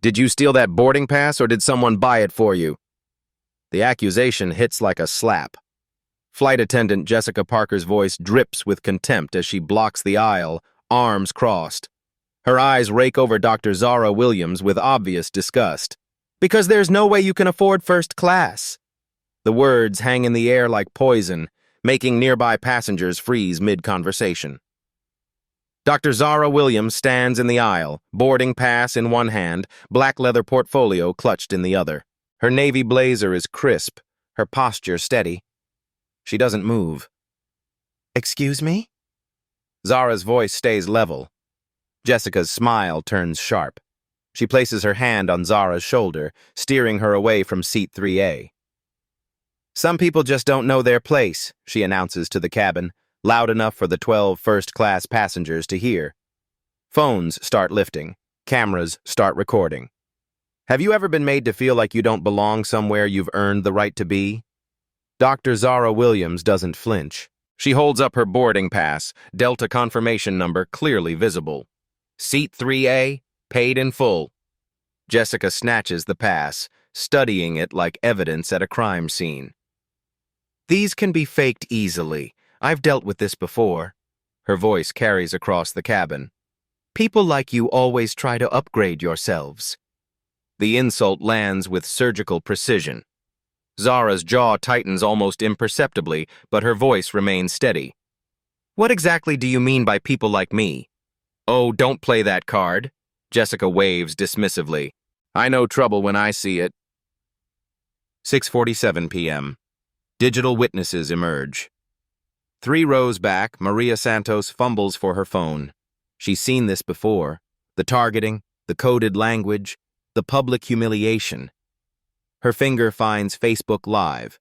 Did you steal that boarding pass or did someone buy it for you? The accusation hits like a slap. Flight attendant Jessica Parker's voice drips with contempt as she blocks the aisle, arms crossed. Her eyes rake over Dr. Zara Williams with obvious disgust. Because there's no way you can afford first class. The words hang in the air like poison, making nearby passengers freeze mid-conversation. Dr. Zara Williams stands in the aisle, boarding pass in one hand, black leather portfolio clutched in the other. Her navy blazer is crisp, her posture steady. She doesn't move. "Excuse me?" Zara's voice stays level. Jessica's smile turns sharp. She places her hand on Zara's shoulder, steering her away from seat 3A. "Some people just don't know their place," she announces to the cabin, loud enough for the 12 first-class passengers to hear. Phones start lifting. Cameras start recording. Have you ever been made to feel like you don't belong somewhere you've earned the right to be? Dr. Zara Williams doesn't flinch. She holds up her boarding pass, Delta confirmation number clearly visible. Seat 3A, paid in full. Jessica snatches the pass, studying it like evidence at a crime scene. "These can be faked easily. I've dealt with this before." Her voice carries across the cabin. "People like you always try to upgrade yourselves." The insult lands with surgical precision. Zara's jaw tightens almost imperceptibly, but her voice remains steady. "What exactly do you mean by people like me?" "Oh, don't play that card," Jessica waves dismissively. "I know trouble when I see it." 6:47 p.m. Digital witnesses emerge. 3 rows back, Maria Santos fumbles for her phone. She's seen this before. The targeting, the coded language, the public humiliation. Her finger finds Facebook Live.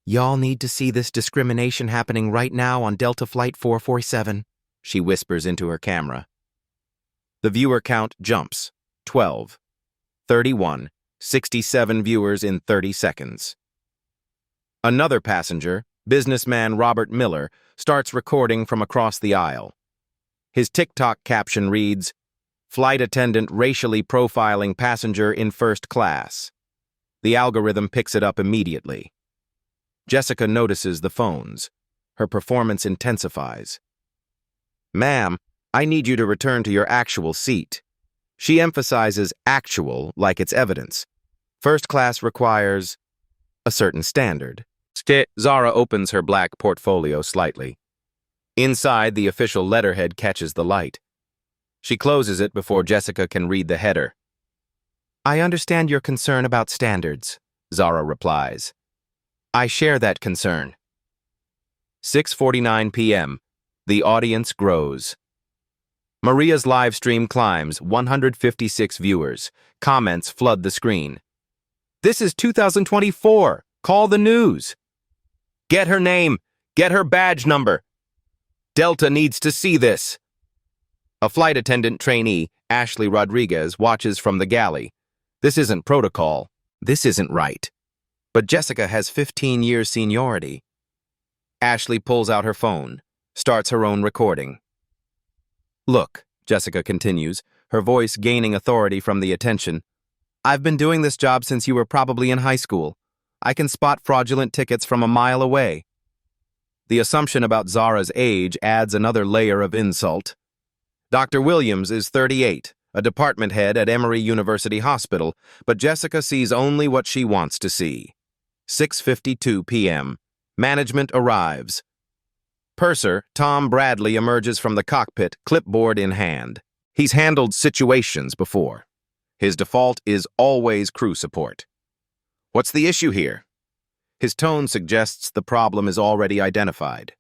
"Y'all need to see this discrimination happening right now on Delta Flight 447, she whispers into her camera. The viewer count jumps. 12, 31, 67 viewers in 30 seconds. Another passenger, businessman Robert Miller, starts recording from across the aisle. His TikTok caption reads, "Flight attendant racially profiling passenger in first class." The algorithm picks it up immediately. Jessica notices the phones. Her performance intensifies. "Ma'am, I need you to return to your actual seat." She emphasizes actual like it's evidence. First class requires a certain standard. Zara opens her black portfolio slightly. Inside, the official letterhead catches the light. She closes it before Jessica can read the header. "I understand your concern about standards," Zara replies. "I share that concern." 6:49 p.m. The audience grows. Maria's live stream climbs 156 viewers. Comments flood the screen. "This is 2024. Call the news." "Get her name. Get her badge number. Delta needs to see this." A flight attendant trainee, Ashley Rodriguez, watches from the galley. This isn't protocol. This isn't right. But Jessica has 15 years seniority. Ashley pulls out her phone, starts her own recording. "Look," Jessica continues, her voice gaining authority from the attention. "I've been doing this job since you were probably in high school. I can spot fraudulent tickets from a mile away." The assumption about Zara's age adds another layer of insult. Dr. Williams is 38, a department head at Emory University Hospital, but Jessica sees only what she wants to see. 6:52 p.m. Management arrives. Purser Tom Bradley emerges from the cockpit, clipboard in hand. He's handled situations before. His default is always crew support. "What's the issue here?" His tone suggests the problem is already identified.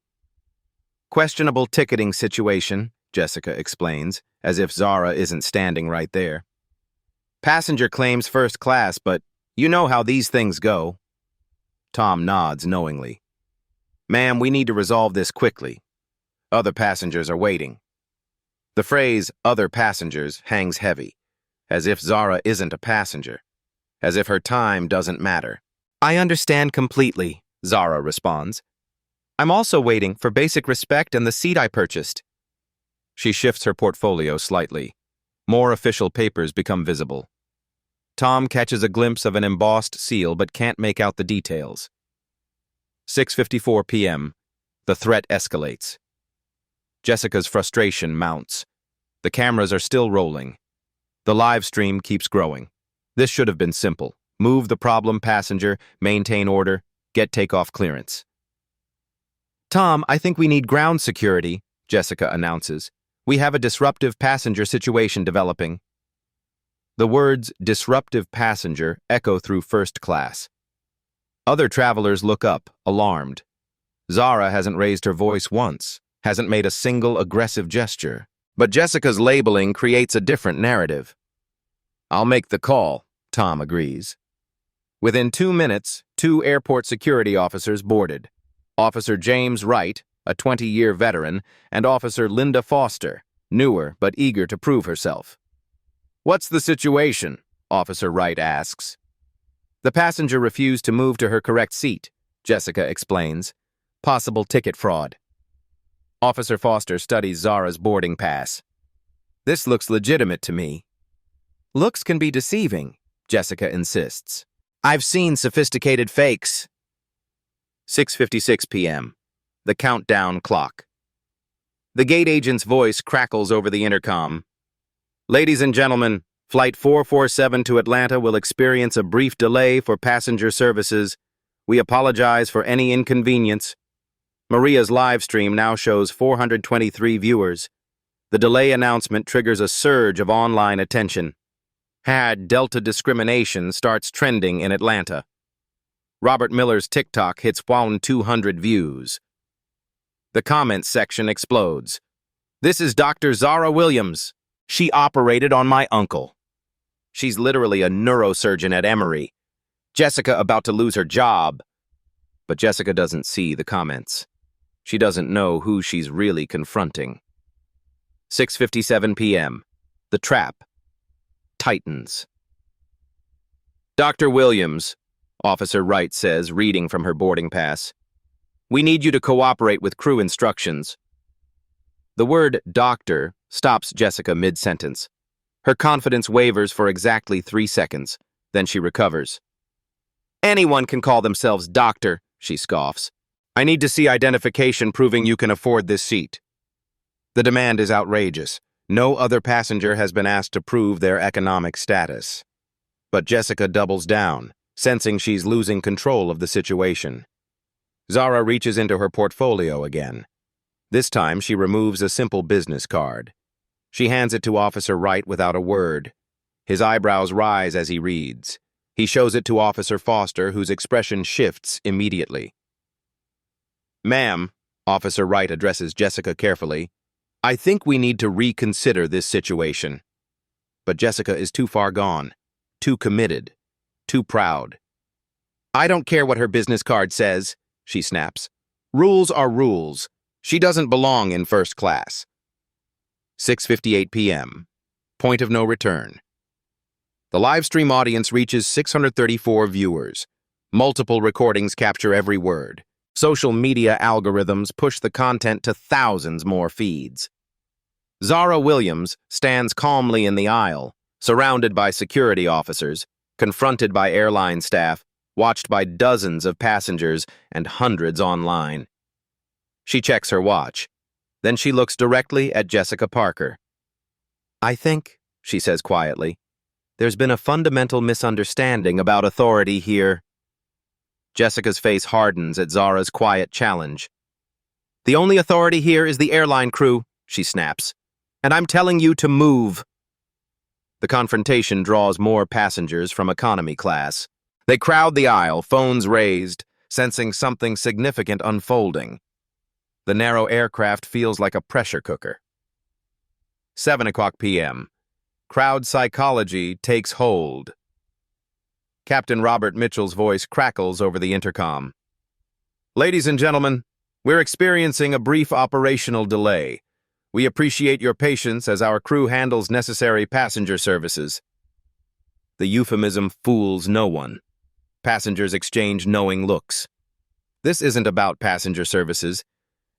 "Questionable ticketing situation," Jessica explains, as if Zara isn't standing right there. "Passenger claims first class, but you know how these things go." Tom nods knowingly. "Ma'am, we need to resolve this quickly. Other passengers are waiting." The phrase, "other passengers," hangs heavy, as if Zara isn't a passenger, as if her time doesn't matter. "I understand completely," Zara responds. "I'm also waiting for basic respect and the seat I purchased." She shifts her portfolio slightly. More official papers become visible. Tom catches a glimpse of an embossed seal but can't make out the details. 6:54 p.m. The threat escalates. Jessica's frustration mounts. The cameras are still rolling. The live stream keeps growing. This should have been simple. Move the problem passenger, maintain order, get takeoff clearance. Tom, I think we need ground security, Jessica announces. We have a disruptive passenger situation developing. The words disruptive passenger echo through first class. Other travelers look up, alarmed. Zara hasn't raised her voice once, hasn't made a single aggressive gesture. But Jessica's labeling creates a different narrative. I'll make the call, Tom agrees. Within 2 minutes, 2 airport security officers boarded. Officer James Wright, a 20-year veteran, and Officer Linda Foster, newer but eager to prove herself. What's the situation? Officer Wright asks. The passenger refused to move to her correct seat, Jessica explains. Possible ticket fraud. Officer Foster studies Zara's boarding pass. This looks legitimate to me. Looks can be deceiving, Jessica insists. I've seen sophisticated fakes. 6:56 p.m. The countdown clock. The gate agent's voice crackles over the intercom. Ladies and gentlemen, Flight 447 to Atlanta will experience a brief delay for passenger services. We apologize for any inconvenience. Maria's live stream now shows 423 viewers. The delay announcement triggers a surge of online attention. Delta discrimination starts trending in Atlanta. Robert Miller's TikTok hits 200 views. The comments section explodes. This is Dr. Zara Williams. She operated on my uncle. She's literally a neurosurgeon at Emory. Jessica about to lose her job. But Jessica doesn't see the comments. She doesn't know who she's really confronting. 6:57 p.m. The trap tightens. Dr. Williams, Officer Wright says, reading from her boarding pass. We need you to cooperate with crew instructions. The word doctor stops Jessica mid-sentence. Her confidence wavers for exactly 3 seconds. Then she recovers. Anyone can call themselves doctor, she scoffs. I need to see identification proving you can afford this seat. The demand is outrageous. No other passenger has been asked to prove their economic status. But Jessica doubles down, sensing she's losing control of the situation. Zara reaches into her portfolio again. This time she removes a simple business card. She hands it to Officer Wright without a word. His eyebrows rise as he reads. He shows it to Officer Foster, whose expression shifts immediately. Ma'am, Officer Wright addresses Jessica carefully, I think we need to reconsider this situation. But Jessica is too far gone, too committed, too proud. I don't care what her business card says, she snaps. Rules are rules. She doesn't belong in first class. 6:58 p.m. Point of no return. The live stream audience reaches 634 viewers. Multiple recordings capture every word. Social media algorithms push the content to thousands more feeds. Zara Williams stands calmly in the aisle, surrounded by security officers, confronted by airline staff, watched by dozens of passengers and hundreds online. She checks her watch. Then she looks directly at Jessica Parker. I think, she says quietly, there's been a fundamental misunderstanding about authority here. Jessica's face hardens at Zara's quiet challenge. The only authority here is the airline crew, she snaps. And I'm telling you to move. The confrontation draws more passengers from economy class. They crowd the aisle, phones raised, sensing something significant unfolding. The narrow aircraft feels like a pressure cooker. 7:00 p.m. Crowd psychology takes hold. Captain Robert Mitchell's voice crackles over the intercom. Ladies and gentlemen, we're experiencing a brief operational delay. We appreciate your patience as our crew handles necessary passenger services. The euphemism fools no one. Passengers exchange knowing looks. This isn't about passenger services.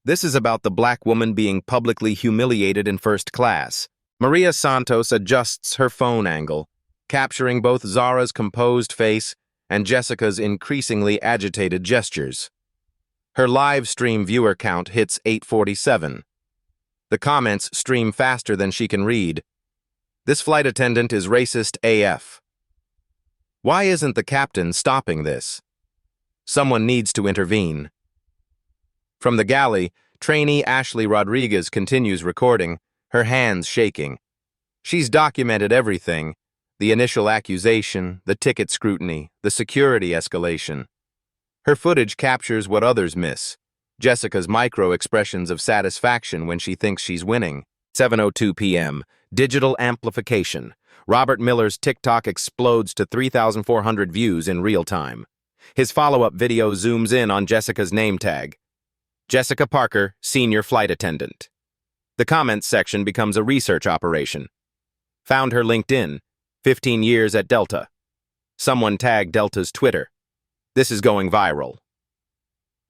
This is about the black woman being publicly humiliated in first class. Maria Santos adjusts her phone angle, capturing both Zara's composed face and Jessica's increasingly agitated gestures. Her live stream viewer count hits 847. The comments stream faster than she can read. This flight attendant is racist AF. Why isn't the captain stopping this? Someone needs to intervene. From the galley, trainee Ashley Rodriguez continues recording, her hands shaking. She's documented everything: the initial accusation, the ticket scrutiny, the security escalation. Her footage captures what others miss: Jessica's micro-expressions of satisfaction when she thinks she's winning. 7:02 p.m. Digital amplification. Robert Miller's TikTok explodes to 3,400 views in real time. His follow-up video zooms in on Jessica's name tag: Jessica Parker, Senior Flight Attendant. The comments section becomes a research operation. Found her LinkedIn, 15 years at Delta. Someone tagged Delta's Twitter. This is going viral.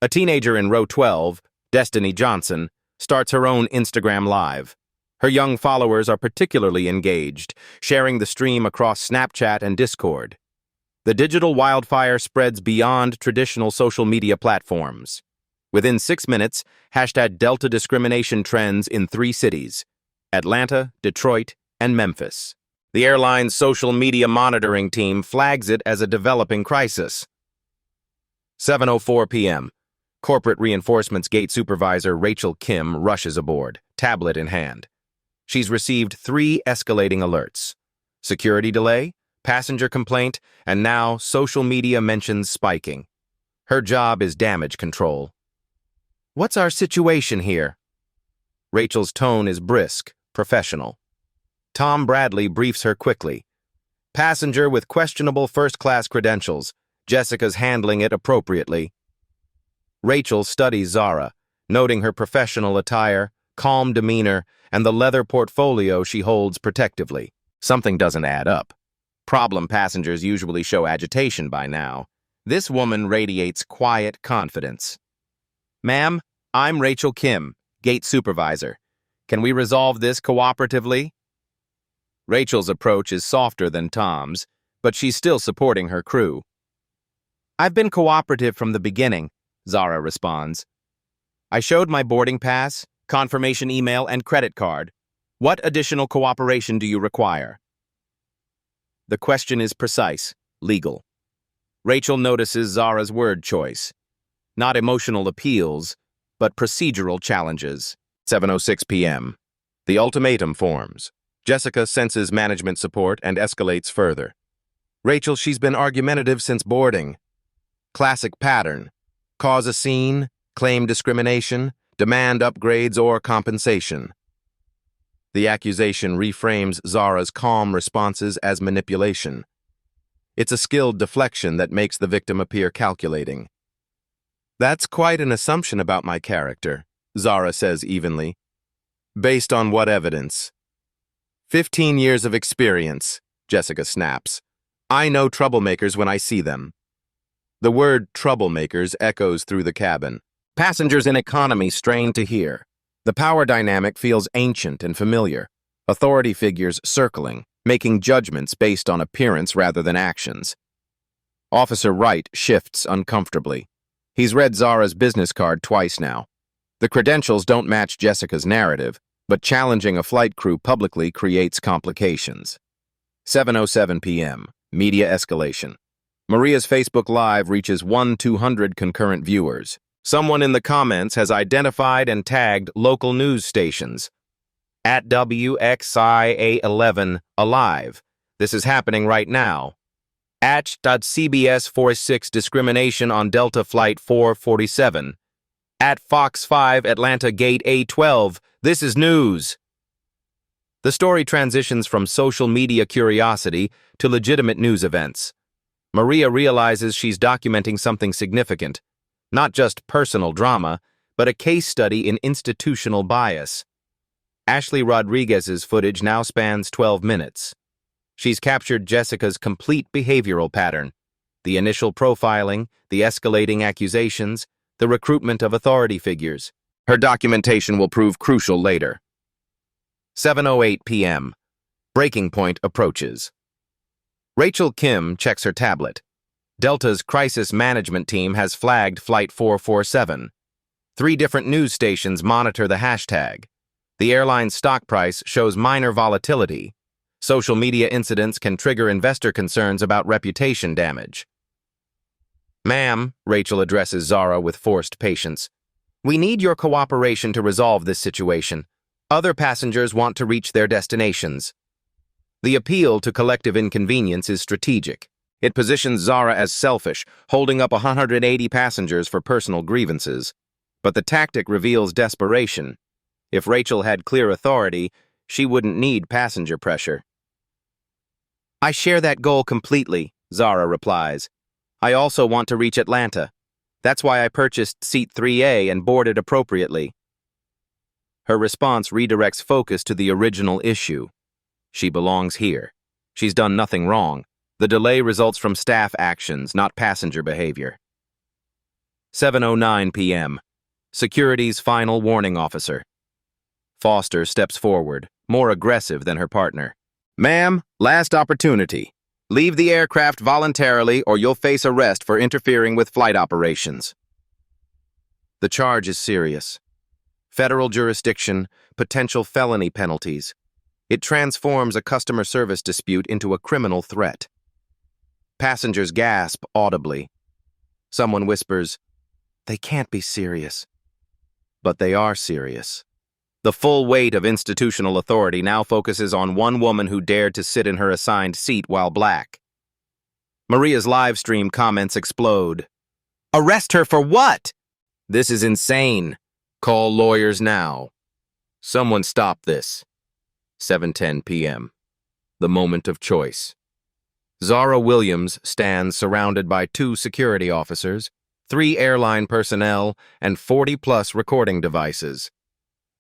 A teenager in row 12, Destiny Johnson, starts her own Instagram Live. Her young followers are particularly engaged, sharing the stream across Snapchat and Discord. The digital wildfire spreads beyond traditional social media platforms. Within 6 minutes, #Delta discrimination trends in 3 cities: Atlanta, Detroit, and Memphis. The airline's social media monitoring team flags it as a developing crisis. 7:04 p.m. Corporate Reinforcements Gate Supervisor Rachel Kim rushes aboard, tablet in hand. She's received 3 escalating alerts: security delay, passenger complaint, and now social media mentions spiking. Her job is damage control. What's our situation here? Rachel's tone is brisk, professional. Tom Bradley briefs her quickly. Passenger with questionable first-class credentials. Jessica's handling it appropriately. Rachel studies Zara, noting her professional attire, calm demeanor, and the leather portfolio she holds protectively. Something doesn't add up. Problem passengers usually show agitation by now. This woman radiates quiet confidence. Ma'am, I'm Rachel Kim, gate supervisor. Can we resolve this cooperatively? Rachel's approach is softer than Tom's, but she's still supporting her crew. I've been cooperative from the beginning, Zara responds. I showed my boarding pass, confirmation email, and credit card. What additional cooperation do you require? The question is precise, legal. Rachel notices Zara's word choice. Not emotional appeals, but procedural challenges. 7:06 p.m. The ultimatum forms. Jessica senses management support and escalates further. Rachel, she's been argumentative since boarding. Classic pattern. Cause a scene, claim discrimination, demand upgrades or compensation. The accusation reframes Zara's calm responses as manipulation. It's a skilled deflection that makes the victim appear calculating. That's quite an assumption about my character, Zara says evenly. Based on what evidence? 15 years of experience, Jessica snaps. I know troublemakers when I see them. The word troublemakers echoes through the cabin. Passengers in economy strain to hear. The power dynamic feels ancient and familiar. Authority figures circling, making judgments based on appearance rather than actions. Officer Wright shifts uncomfortably. He's read Zara's business card twice now. The credentials don't match Jessica's narrative, but challenging a flight crew publicly creates complications. 7:07 p.m. Media escalation. Maria's Facebook Live reaches 1,200 concurrent viewers. Someone in the comments has identified and tagged local news stations. At WXIA11 Alive. This is happening right now. At.CBS 46 discrimination on Delta Flight 447. At Fox 5 Atlanta Gate A12. This is news. The story transitions from social media curiosity to legitimate news events. Maria realizes she's documenting something significant. Not just personal drama, but a case study in institutional bias. Ashley Rodriguez's footage now spans 12 minutes. She's captured Jessica's complete behavioral pattern: the initial profiling, the escalating accusations, the recruitment of authority figures. Her documentation will prove crucial later. 7:08 p.m. Breaking point approaches. Rachel Kim checks her tablet. Delta's crisis management team has flagged Flight 447. 3 different news stations monitor the hashtag. The airline's stock price shows minor volatility. Social media incidents can trigger investor concerns about reputation damage. "Ma'am," Rachel addresses Zara with forced patience, "we need your cooperation to resolve this situation. Other passengers want to reach their destinations." The appeal to collective inconvenience is strategic. It positions Zara as selfish, holding up 180 passengers for personal grievances. But the tactic reveals desperation. If Rachel had clear authority, she wouldn't need passenger pressure. "I share that goal completely," Zara replies. "I also want to reach Atlanta. That's why I purchased seat 3A and boarded appropriately." Her response redirects focus to the original issue. She belongs here. She's done nothing wrong. The delay results from staff actions, not passenger behavior. 7:09 p.m. Security's final warning officer. Foster steps forward, more aggressive than her partner. "Ma'am, last opportunity. Leave the aircraft voluntarily or you'll face arrest for interfering with flight operations." The charge is serious. Federal jurisdiction, potential felony penalties. It transforms a customer service dispute into a criminal threat. Passengers gasp audibly. Someone whispers, "They can't be serious." But they are serious. The full weight of institutional authority now focuses on one woman who dared to sit in her assigned seat while black. Maria's live stream comments explode. "Arrest her for what? This is insane. Call lawyers now. Someone stop this." 7:10 p.m. The moment of choice. Zara Williams stands surrounded by 2 security officers, 3 airline personnel, and 40-plus recording devices.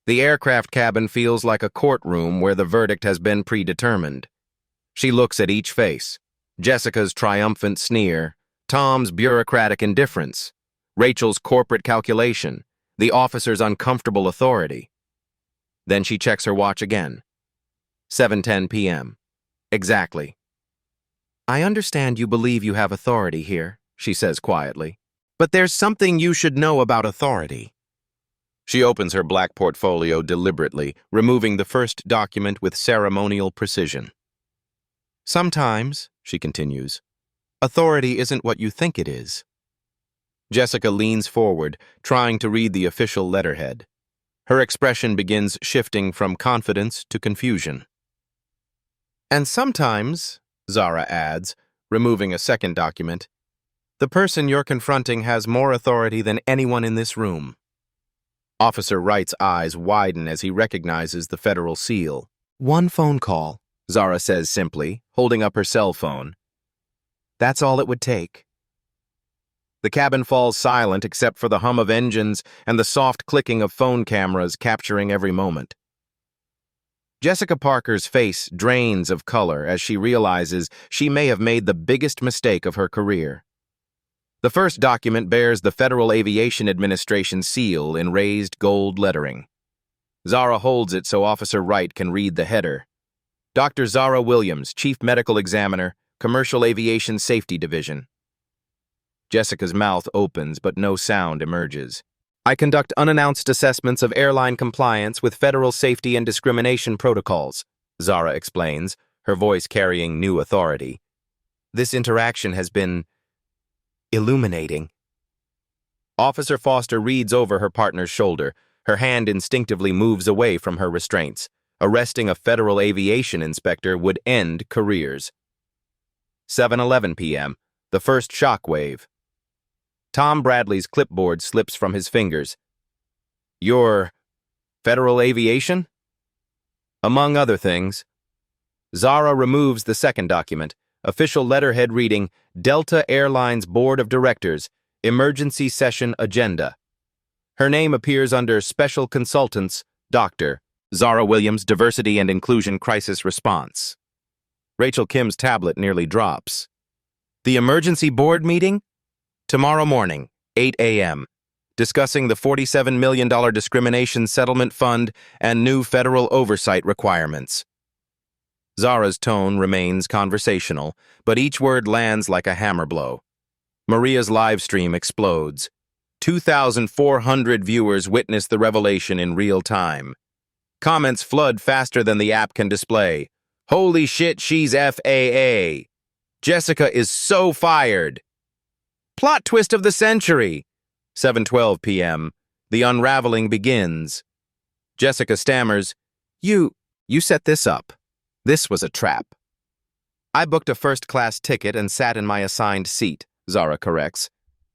The aircraft cabin feels like a courtroom where the verdict has been predetermined. She looks at each face. Jessica's triumphant sneer, Tom's bureaucratic indifference, Rachel's corporate calculation, the officer's uncomfortable authority. Then she checks her watch again. 7:10 p.m. Exactly. "I understand you believe you have authority here," she says quietly. "But there's something you should know about authority." She opens her black portfolio deliberately, removing the first document with ceremonial precision. "Sometimes," she continues, "authority isn't what you think it is." Jessica leans forward, trying to read the official letterhead. Her expression begins shifting from confidence to confusion. "And sometimes," Zara adds, removing a second document, "the person you're confronting has more authority than anyone in this room." Officer Wright's eyes widen as he recognizes the federal seal. "One phone call," Zara says simply, holding up her cell phone. "That's all it would take." The cabin falls silent except for the hum of engines and the soft clicking of phone cameras capturing every moment. Jessica Parker's face drains of color as she realizes she may have made the biggest mistake of her career. The first document bears the Federal Aviation Administration seal in raised gold lettering. Zara holds it so Officer Wright can read the header. Dr. Zara Williams, Chief Medical Examiner, Commercial Aviation Safety Division. Jessica's mouth opens, but no sound emerges. "I conduct unannounced assessments of airline compliance with federal safety and discrimination protocols," Zara explains, her voice carrying new authority. "This interaction has been illuminating." Officer Foster reads over her partner's shoulder. Her hand instinctively moves away from her restraints. Arresting a federal aviation inspector would end careers. 7:11 p.m. The first shockwave. Tom Bradley's clipboard slips from his fingers. "Your federal aviation?" Among other things. Zara removes the second document, official letterhead reading, "Delta Airlines Board of Directors, Emergency Session Agenda." Her name appears under Special Consultants, Dr. Zara Williams, Diversity and Inclusion Crisis Response. Rachel Kim's tablet nearly drops. "The emergency board meeting? Tomorrow morning, 8 a.m. discussing the $47 million discrimination settlement fund and new federal oversight requirements. Zara's tone remains conversational, but each word lands like a hammer blow. Maria's live stream explodes. 2,400 viewers witness the revelation in real time. Comments flood faster than the app can display. Holy shit, she's FAA. Jessica is so fired. Plot twist of the century. 7:12 p.m. The unraveling begins. Jessica stammers, You set this up. This was a trap. I booked a first-class ticket and sat in my assigned seat, Zara corrects.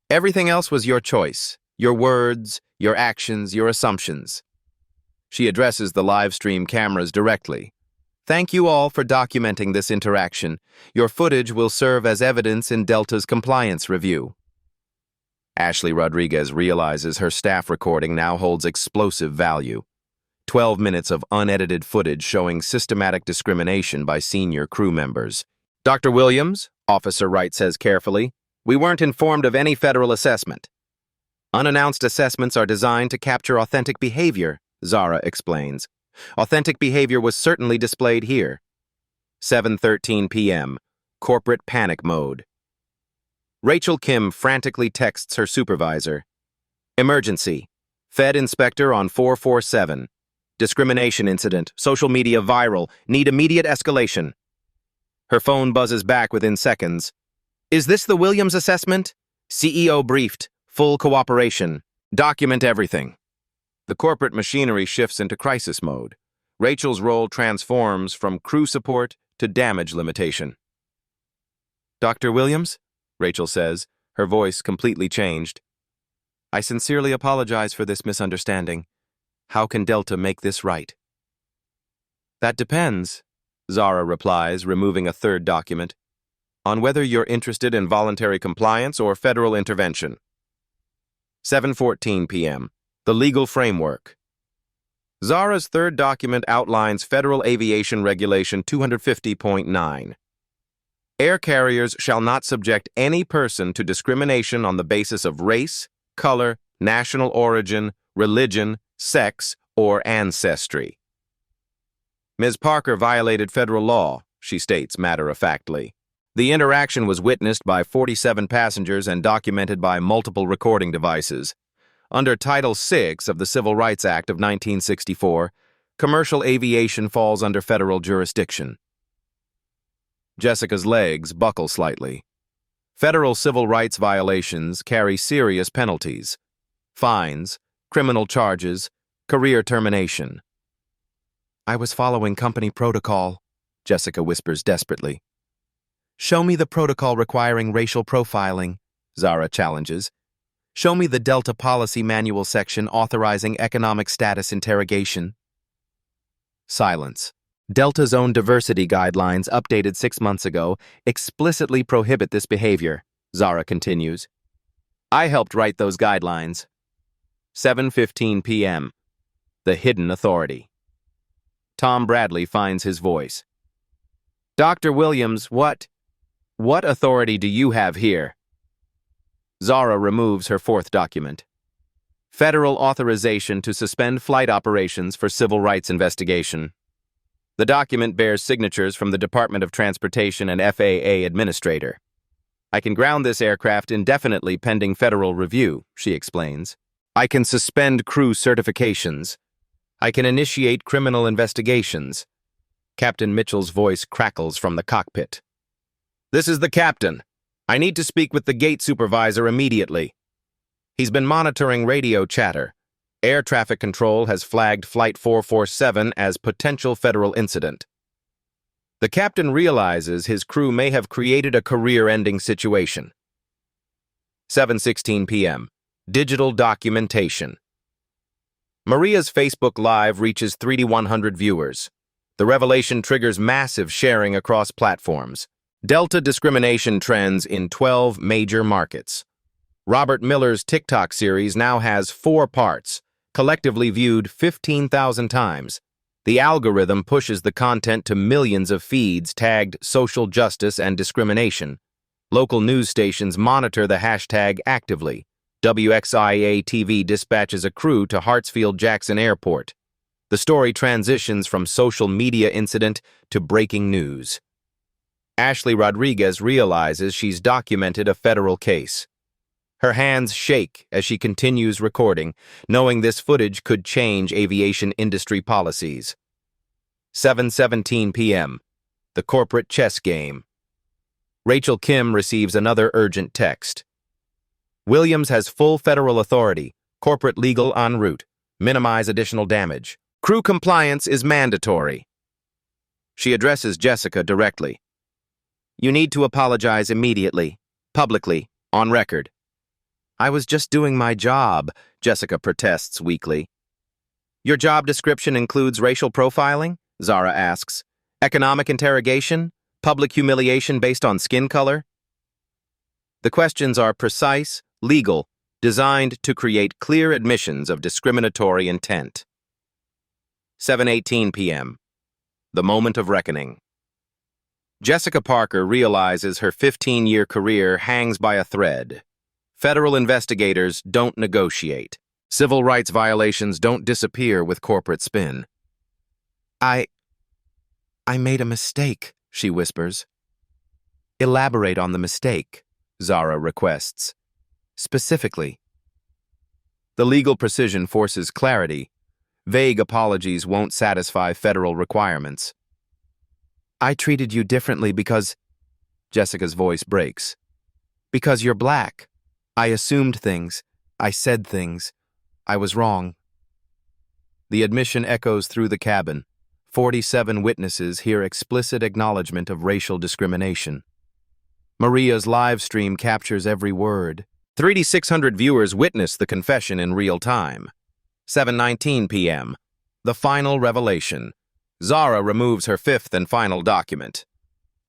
Everything else was your choice. Your words, your actions, your assumptions. She addresses the live stream cameras directly. Thank you all for documenting this interaction. Your footage will serve as evidence in Delta's compliance review. Ashley Rodriguez realizes her staff recording now holds explosive value. 12 minutes of unedited footage showing systematic discrimination by senior crew members. Dr. Williams, Officer Wright says carefully, we weren't informed of any federal assessment. Unannounced assessments are designed to capture authentic behavior, Zara explains. Authentic behavior was certainly displayed here. 7:13 p.m. Corporate panic mode. Rachel Kim frantically texts her supervisor. Emergency. Fed inspector on 447. Discrimination incident. Social media viral. Need immediate escalation. Her phone buzzes back within seconds. Is this the Williams assessment? CEO briefed. Full cooperation. Document everything. The corporate machinery shifts into crisis mode. Rachel's role transforms from crew support to damage limitation. Dr. Williams? Rachel says, her voice completely changed. I sincerely apologize for this misunderstanding. How can Delta make this right? That depends, Zara replies, removing a third document, on whether you're interested in voluntary compliance or federal intervention. 7:14 p.m. The legal framework. Zara's third document outlines Federal Aviation Regulation 250.9. Air carriers shall not subject any person to discrimination on the basis of race, color, national origin, religion, sex, or ancestry. Ms. Parker violated federal law, she states matter-of-factly. The interaction was witnessed by 47 passengers and documented by multiple recording devices. Under Title VI of the Civil Rights Act of 1964, commercial aviation falls under federal jurisdiction. Jessica's legs buckle slightly. Federal civil rights violations carry serious penalties. Fines, criminal charges, career termination. I was following company protocol, Jessica whispers desperately. Show me the protocol requiring racial profiling, Zara challenges. Show me the Delta Policy Manual section authorizing economic status interrogation. Silence. Delta's own diversity guidelines, updated 6 months ago, explicitly prohibit this behavior, Zara continues. I helped write those guidelines. 7:15 p.m. The hidden authority. Tom Bradley finds his voice. Dr. Williams, what authority do you have here? Zara removes her fourth document. Federal authorization to suspend flight operations for civil rights investigation. The document bears signatures from the Department of Transportation and FAA administrator. I can ground this aircraft indefinitely pending federal review, she explains. I can suspend crew certifications. I can initiate criminal investigations. Captain Mitchell's voice crackles from the cockpit. This is the captain. I need to speak with the gate supervisor immediately. He's been monitoring radio chatter. Air traffic control has flagged Flight 447 as potential federal incident. The captain realizes his crew may have created a career-ending situation. 7:16 p.m. Digital documentation. Maria's Facebook Live reaches 3,100 viewers. The revelation triggers massive sharing across platforms. Delta discrimination trends in 12 major markets. Robert Miller's TikTok series now has 4 parts, collectively viewed 15,000 times. The algorithm pushes the content to millions of feeds tagged social justice and discrimination. Local news stations monitor the hashtag actively. WXIA-TV dispatches a crew to Hartsfield-Jackson Airport. The story transitions from social media incident to breaking news. Ashley Rodriguez realizes she's documented a federal case. Her hands shake as she continues recording, knowing this footage could change aviation industry policies. 7:17 p.m. The corporate chess game. Rachel Kim receives another urgent text. Williams has full federal authority. Corporate legal en route. Minimize additional damage. Crew compliance is mandatory. She addresses Jessica directly. You need to apologize immediately, publicly, on record. I was just doing my job, Jessica protests weakly. Your job description includes racial profiling? Zara asks. Economic interrogation? Public humiliation based on skin color? The questions are precise, legal, designed to create clear admissions of discriminatory intent. 7:18 p.m. The moment of reckoning. Jessica Parker realizes her 15-year career hangs by a thread. Federal investigators don't negotiate. Civil rights violations don't disappear with corporate spin. I made a mistake, she whispers. Elaborate on the mistake, Zara requests. Specifically. The legal precision forces clarity. Vague apologies won't satisfy federal requirements. I treated you differently because... Jessica's voice breaks. Because you're black. I assumed things. I said things. I was wrong. The admission echoes through the cabin. 47 witnesses hear explicit acknowledgement of racial discrimination. Maria's live stream captures every word. 3,600 viewers witness the confession in real time. 7:19 p.m. The final revelation. Zara removes her fifth and final document.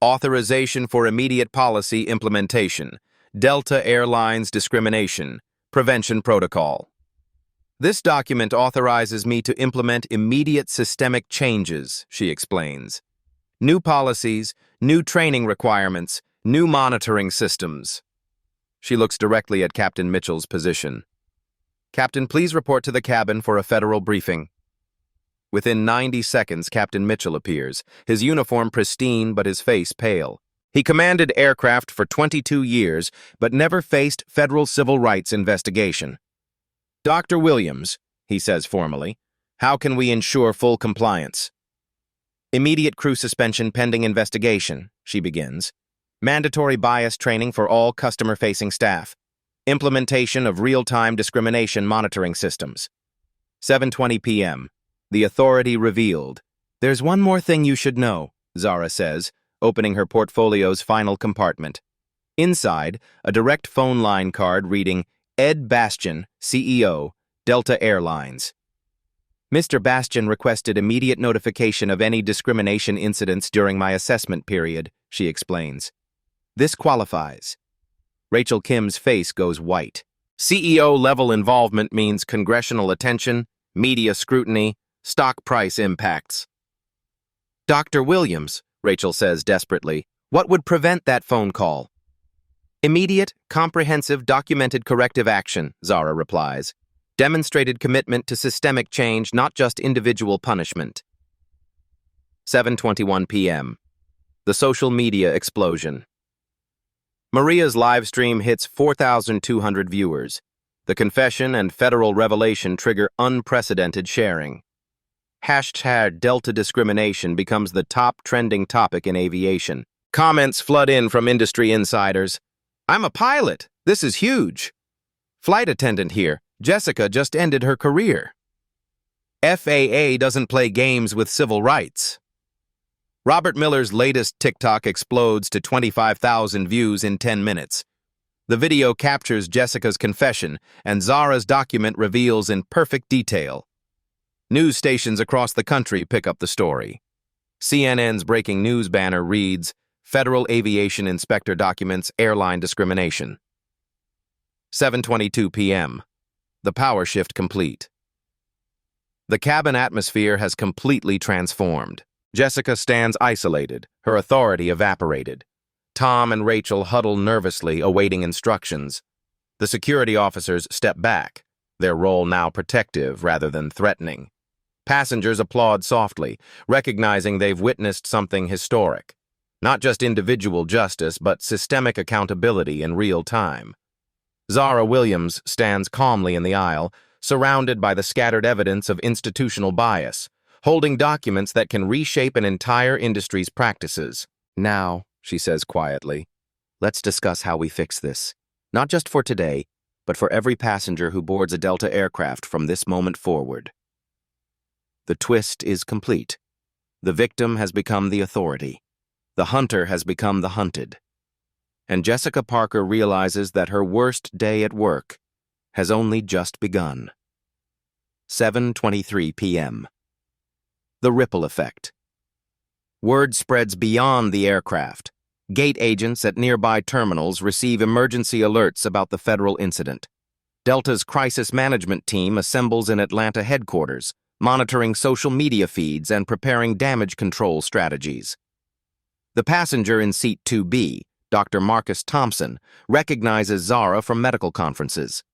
Authorization for immediate policy implementation. Delta Airlines discrimination. Prevention protocol. This document authorizes me to implement immediate systemic changes, she explains. New policies, new training requirements, new monitoring systems. She looks directly at Captain Mitchell's position. Captain, please report to the cabin for a federal briefing. Within 90 seconds, Captain Mitchell appears, his uniform pristine but his face pale. He commanded aircraft for 22 years, but never faced federal civil rights investigation. Dr. Williams, he says formally, how can we ensure full compliance? Immediate crew suspension pending investigation, she begins. Mandatory bias training for all customer-facing staff. Implementation of real-time discrimination monitoring systems. 7:20 p.m. The authority revealed. There's one more thing you should know, Zara says, opening her portfolio's final compartment. Inside, a direct phone line card reading, Ed Bastian, CEO, Delta Airlines. Mr. Bastian requested immediate notification of any discrimination incidents during my assessment period, she explains. This qualifies. Rachel Kim's face goes white. CEO-level involvement means congressional attention, media scrutiny, stock price impacts. Dr. Williams, Rachel says desperately, what would prevent that phone call? Immediate, comprehensive, documented corrective action, Zara replies. Demonstrated commitment to systemic change, not just individual punishment. 7:21 p.m. The social media explosion. Maria's live stream hits 4,200 viewers. The confession and federal revelation trigger unprecedented sharing. Hashtag Delta discrimination becomes the top trending topic in aviation. Comments flood in from industry insiders. I'm a pilot. This is huge. Flight attendant here. Jessica just ended her career. FAA doesn't play games with civil rights. Robert Miller's latest TikTok explodes to 25,000 views in 10 minutes. The video captures Jessica's confession, and Zara's document reveals in perfect detail. News stations across the country pick up the story. CNN's breaking news banner reads, Federal Aviation Inspector documents airline discrimination. 7:22 p.m. The power shift complete. The cabin atmosphere has completely transformed. Jessica stands isolated, her authority evaporated. Tom and Rachel huddle nervously, awaiting instructions. The security officers step back, their role now protective rather than threatening. Passengers applaud softly, recognizing they've witnessed something historic. Not just individual justice, but systemic accountability in real time. Zara Williams stands calmly in the aisle, surrounded by the scattered evidence of institutional bias, holding documents that can reshape an entire industry's practices. "Now," she says quietly, "let's discuss how we fix this. Not just for today, but for every passenger who boards a Delta aircraft from this moment forward." The twist is complete. The victim has become the authority. The hunter has become the hunted. And Jessica Parker realizes that her worst day at work has only just begun. 7:23 p.m. The ripple effect. Word spreads beyond the aircraft. Gate agents at nearby terminals receive emergency alerts about the federal incident. Delta's crisis management team assembles in Atlanta headquarters, monitoring social media feeds and preparing damage control strategies. The passenger in seat 2B, Dr. Marcus Thompson, recognizes Zara from medical conferences.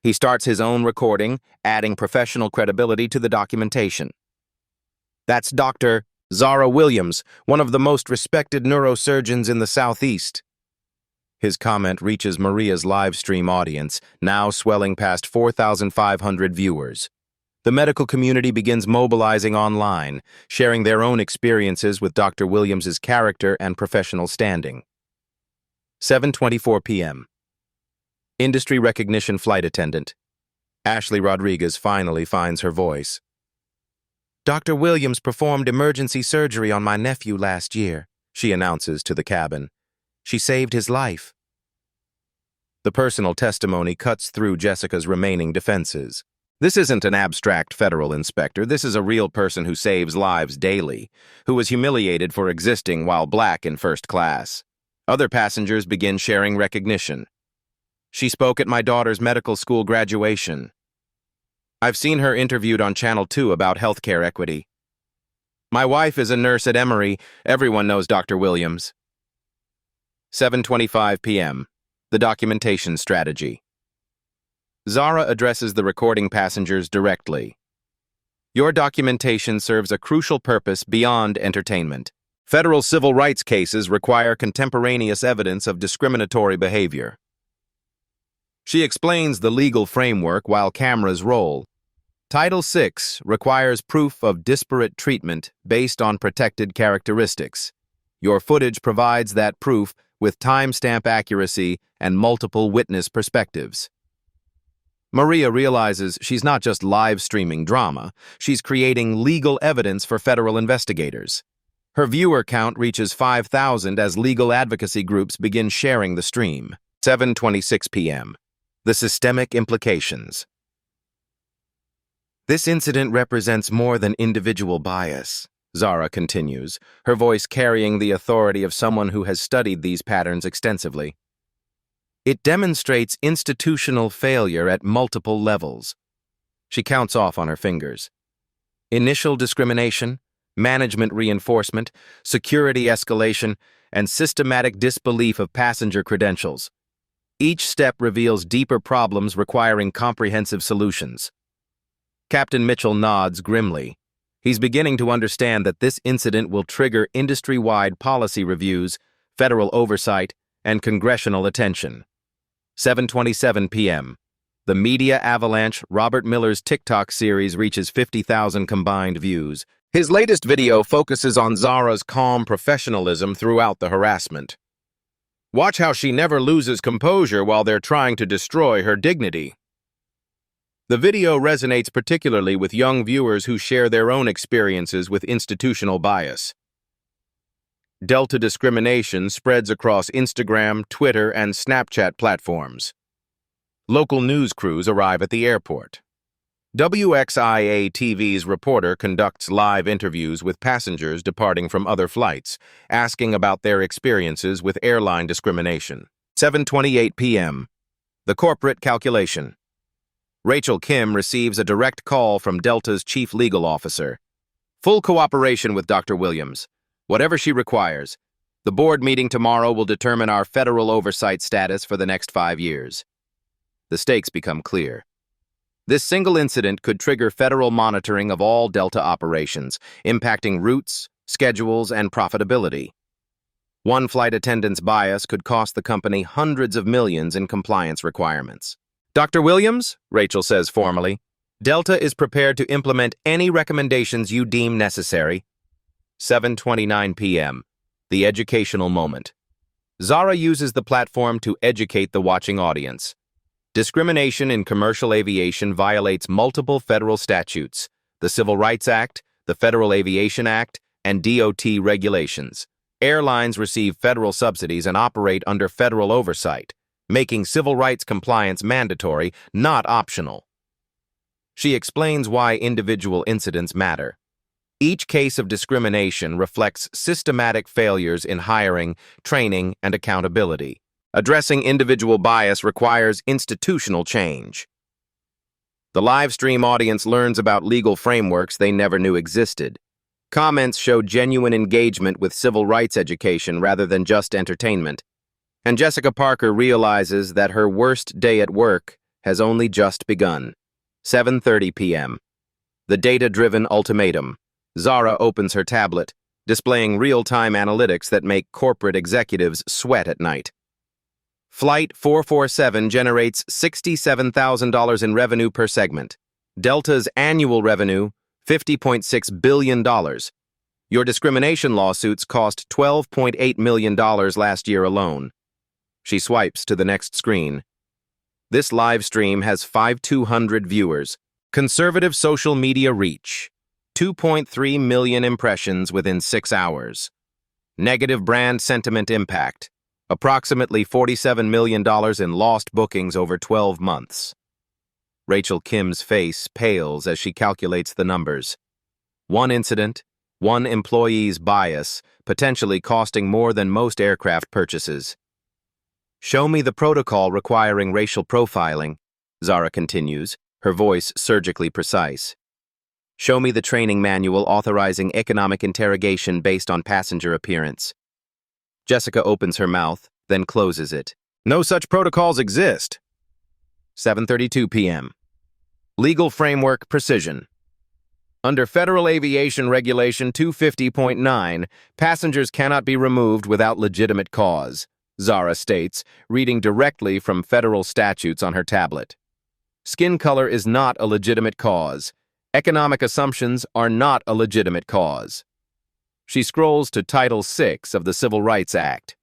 He starts his own recording, adding professional credibility to the documentation. "That's Dr. Zara Williams, one of the most respected neurosurgeons in the Southeast." His comment reaches Maria's live stream audience, now swelling past 4,500 viewers. The medical community begins mobilizing online, sharing their own experiences with Dr. Williams's character and professional standing. 7:24 p.m. Industry recognition flight attendant. Ashley Rodriguez finally finds her voice. "Dr. Williams performed emergency surgery on my nephew last year," she announces to the cabin. "She saved his life." The personal testimony cuts through Jessica's remaining defenses. This isn't an abstract federal inspector. This is a real person who saves lives daily, who was humiliated for existing while black in first class. Other passengers begin sharing recognition. "She spoke at my daughter's medical school graduation. I've seen her interviewed on Channel 2 about healthcare equity. My wife is a nurse at Emory. Everyone knows Dr. Williams." 7:25 p.m. The documentation strategy. Zara addresses the recording passengers directly. "Your documentation serves a crucial purpose beyond entertainment. Federal civil rights cases require contemporaneous evidence of discriminatory behavior." She explains the legal framework while cameras roll. Title VI requires proof of disparate treatment based on protected characteristics. Your footage provides that proof with timestamp accuracy and multiple witness perspectives. Maria realizes she's not just live streaming drama, she's creating legal evidence for federal investigators. Her viewer count reaches 5,000 as legal advocacy groups begin sharing the stream. 7:26 p.m. The systemic implications. "This incident represents more than individual bias," Zara continues, her voice carrying the authority of someone who has studied these patterns extensively. "It demonstrates institutional failure at multiple levels." She counts off on her fingers. Initial discrimination, management reinforcement, security escalation, and systematic disbelief of passenger credentials. Each step reveals deeper problems requiring comprehensive solutions. Captain Mitchell nods grimly. He's beginning to understand that this incident will trigger industry-wide policy reviews, federal oversight, and congressional attention. 7:27 p.m. The media avalanche. Robert Miller's TikTok series reaches 50,000 combined views. His latest video focuses on Zara's calm professionalism throughout the harassment. Watch how she never loses composure while they're trying to destroy her dignity. The video resonates particularly with young viewers who share their own experiences with institutional bias. Delta discrimination spreads across Instagram, Twitter, and Snapchat platforms. Local news crews arrive at the airport. WXIA-TV's reporter conducts live interviews with passengers departing from other flights, asking about their experiences with airline discrimination. 7:28 p.m. The corporate calculation. Rachel Kim receives a direct call from Delta's chief legal officer. "Full cooperation with Dr. Williams. Whatever she requires. The board meeting tomorrow will determine our federal oversight status for the next 5 years." The stakes become clear. This single incident could trigger federal monitoring of all Delta operations, impacting routes, schedules, and profitability. One flight attendant's bias could cost the company hundreds of millions in compliance requirements. Dr. Williams, Rachel says formally, Delta is prepared to implement any recommendations you deem necessary. 7:29 p.m. The educational moment. Zara uses the platform to educate the watching audience. Discrimination in commercial aviation violates multiple federal statutes, the Civil Rights Act, the Federal Aviation Act, and DOT regulations. Airlines receive federal subsidies and operate under federal oversight, making civil rights compliance mandatory, not optional. She explains why individual incidents matter. Each case of discrimination reflects systematic failures in hiring, training, and accountability. Addressing individual bias requires institutional change. The live stream audience learns about legal frameworks they never knew existed. Comments show genuine engagement with civil rights education rather than just entertainment. And Jessica Parker realizes that her worst day at work has only just begun. 7:30 p.m. The data-driven ultimatum. Zara opens her tablet, displaying real-time analytics that make corporate executives sweat at night. Flight 447 generates $67,000 in revenue per segment. Delta's annual revenue, $50.6 billion. Your discrimination lawsuits cost $12.8 million last year alone. She swipes to the next screen. This live stream has 5,200 viewers. Conservative social media reach. 2.3 million impressions within 6 hours. Negative brand sentiment impact. Approximately $47 million in lost bookings over 12 months. Rachel Kim's face pales as she calculates the numbers. One incident, one employee's bias, potentially costing more than most aircraft purchases. Show me the protocol requiring racial profiling, Zara continues, her voice surgically precise. Show me the training manual authorizing economic interrogation based on passenger appearance. Jessica opens her mouth, then closes it. No such protocols exist. 7:32 p.m. Legal framework precision. Under Federal Aviation Regulation 250.9, passengers cannot be removed without legitimate cause, Zara states, reading directly from federal statutes on her tablet. Skin color is not a legitimate cause. Economic assumptions are not a legitimate cause. She scrolls to Title VI of the Civil Rights Act.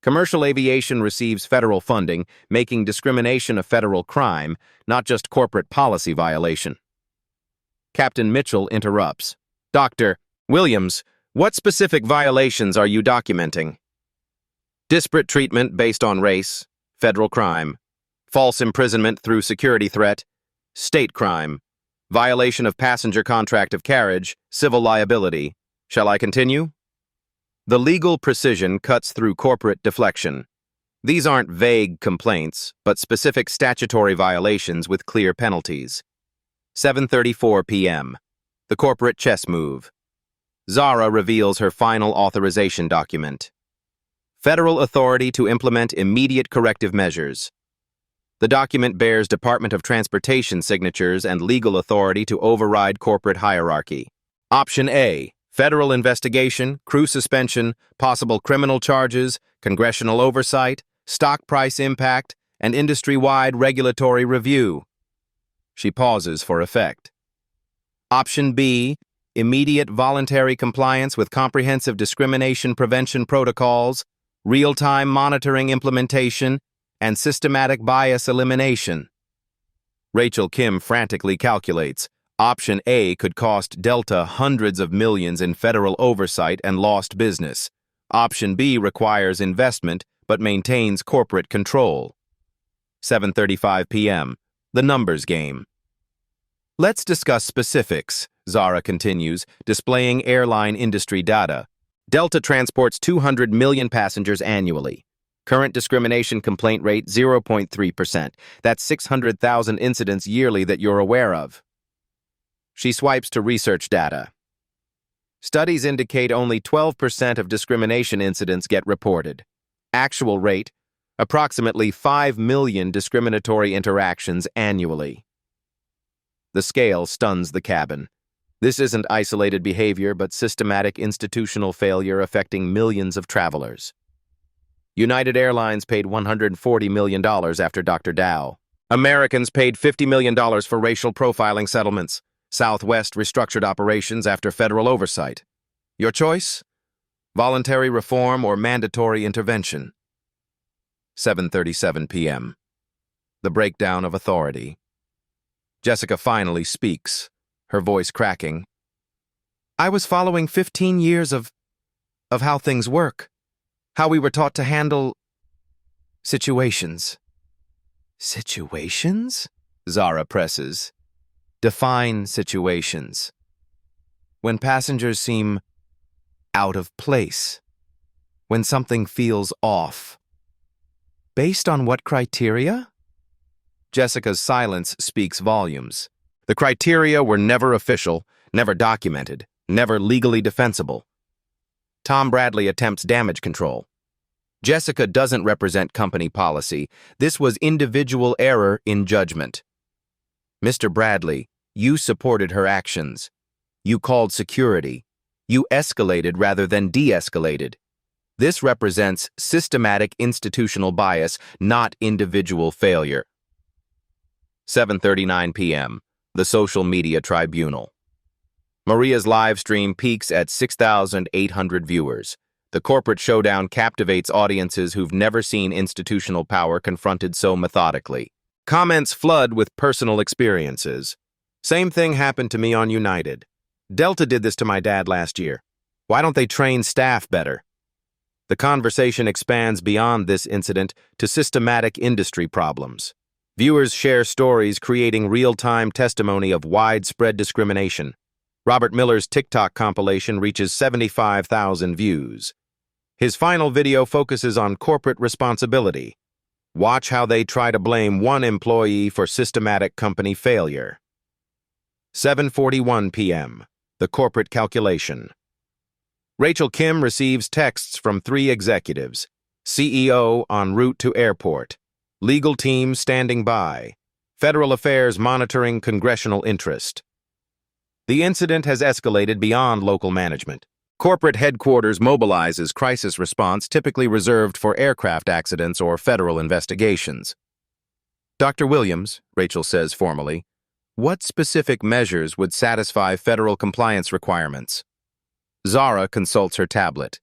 Commercial aviation receives federal funding, making discrimination a federal crime, not just corporate policy violation. Captain Mitchell interrupts. Dr. Williams, what specific violations are you documenting? Disparate treatment based on race, federal crime. False imprisonment through security threat, state crime. Violation of passenger contract of carriage, civil liability. Shall I continue? The legal precision cuts through corporate deflection. These aren't vague complaints, but specific statutory violations with clear penalties. 7:34 p.m. The corporate chess move. Zara reveals her final authorization document. Federal authority to implement immediate corrective measures. The document bears Department of Transportation signatures and legal authority to override corporate hierarchy. Option A. Federal investigation, crew suspension, possible criminal charges, congressional oversight, stock price impact, and industry-wide regulatory review. She pauses for effect. Option B. Immediate voluntary compliance with comprehensive discrimination prevention protocols, real-time monitoring implementation, and systematic bias elimination. Rachel Kim frantically calculates. Option A could cost Delta hundreds of millions in federal oversight and lost business. Option B requires investment but maintains corporate control. 7:35 p.m. The numbers game. Let's discuss specifics, Zara continues, displaying airline industry data. Delta transports 200 million passengers annually. Current discrimination complaint rate 0.3%. That's 600,000 incidents yearly that you're aware of. She swipes to research data. Studies indicate only 12% of discrimination incidents get reported. Actual rate, Approximately 5 million discriminatory interactions annually. The scale stuns the cabin. This isn't isolated behavior, but systematic institutional failure affecting millions of travelers. United Airlines paid $140 million after Dr. Dow. Americans paid $50 million for racial profiling settlements. Southwest restructured operations after federal oversight. Your choice? Voluntary reform or mandatory intervention? 7:37 p.m. The breakdown of authority. Jessica finally speaks, her voice cracking. I was following 15 years of how things work, how we were taught to handle situations. Situations? Zara presses. Define situations. When passengers seem out of place. When something feels off. Based on what criteria? Jessica's silence speaks volumes. The criteria were never official, never documented, never legally defensible. Tom Bradley attempts damage control. Jessica doesn't represent company policy. This was individual error in judgment. Mr. Bradley, you supported her actions. You called security. You escalated rather than de-escalated. This represents systematic institutional bias, not individual failure. 7:39 p.m. The Social Media Tribunal. Maria's live stream peaks at 6,800 viewers. The corporate showdown captivates audiences who've never seen institutional power confronted so methodically. Comments flood with personal experiences. Same thing happened to me on United. Delta did this to my dad last year. Why don't they train staff better? The conversation expands beyond this incident to systematic industry problems. Viewers share stories creating real-time testimony of widespread discrimination. Robert Miller's TikTok compilation reaches 75,000 views. His final video focuses on corporate responsibility. Watch how they try to blame one employee for systematic company failure. 7:41 p.m. The corporate calculation. Rachel Kim receives texts from 3 executives. CEO en route to airport. Legal team standing by. Federal affairs monitoring congressional interest. The incident has escalated beyond local management. Corporate headquarters mobilizes crisis response typically reserved for aircraft accidents or federal investigations. Dr. Williams, Rachel says formally, what specific measures would satisfy federal compliance requirements? Zara consults her tablet.